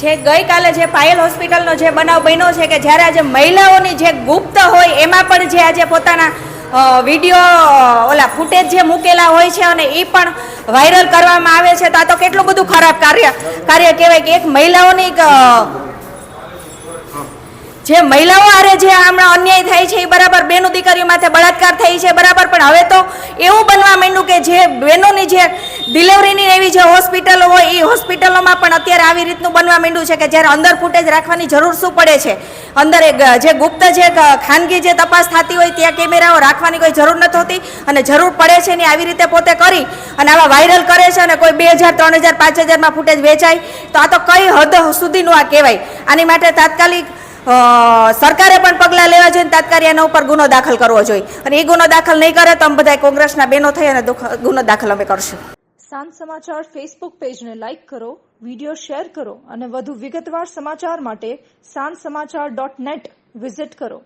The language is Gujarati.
જે ગઈકાલે જે પાયલ હોસ્પિટલનો જે બનાવ બન્યો છે કે જ્યારે આજે મહિલાઓની જે ગુપ્ત હોય એમાં પણ જે આજે પોતાના વિડીયો ઓલા ફૂટેજ જે મૂકેલા હોય છે અને એ પણ વાયરલ કરવામાં આવે છે, તો આ તો કેટલું બધું ખરાબ કાર્ય કહેવાય કે એક મહિલાઓની જે મહિલાઓ આરે જે હમણાં અન્યાય થાય છે એ બરાબર, બેનો દીકરીઓ માથે બળાત્કાર થઈ છે બરાબર, પણ હવે તો એવું બનવા માંડ્યું કે જે બહેનોની જે ડિલિવરીની એવી જે હોસ્પિટલો હોય એ હોસ્પિટલોમાં પણ અત્યારે આવી રીતનું બનવા માંડ્યું છે કે જ્યારે અંદર ફૂટેજ રાખવાની જરૂર શું પડે છે, અંદર જે ગુપ્ત જે ખાનગી જે તપાસ થતી હોય ત્યાં કેમેરાઓ રાખવાની કોઈ જરૂર નથી હોતી અને જરૂર પડે છે ને આવી રીતે પોતે કરી અને આવા વાયરલ કરે છે અને કોઈ 2000, 3000, 5000 ફૂટેજ વેચાય, તો આ તો કઈ હદ સુધીનું આ કહેવાય. આની માટે તાત્કાલિક સરકારે પણ પગલાં લેવા જોઈએ, તાત્કાલિક એના ઉપર ગુનો દાખલ કરવો જોઈએ અને એ ગુનો દાખલ નહીં કરે તો અમે બધા કોંગ્રેસના બહેનો થઈ અને ગુનો દાખલ અમે કરશું. સાંજ સમાચાર ફેસબુક પેજને લાઇક કરો, વિડીયો શેર કરો અને વધુ વિગતવાર સમાચાર માટે sanssamachar.net વિઝિટ કરો.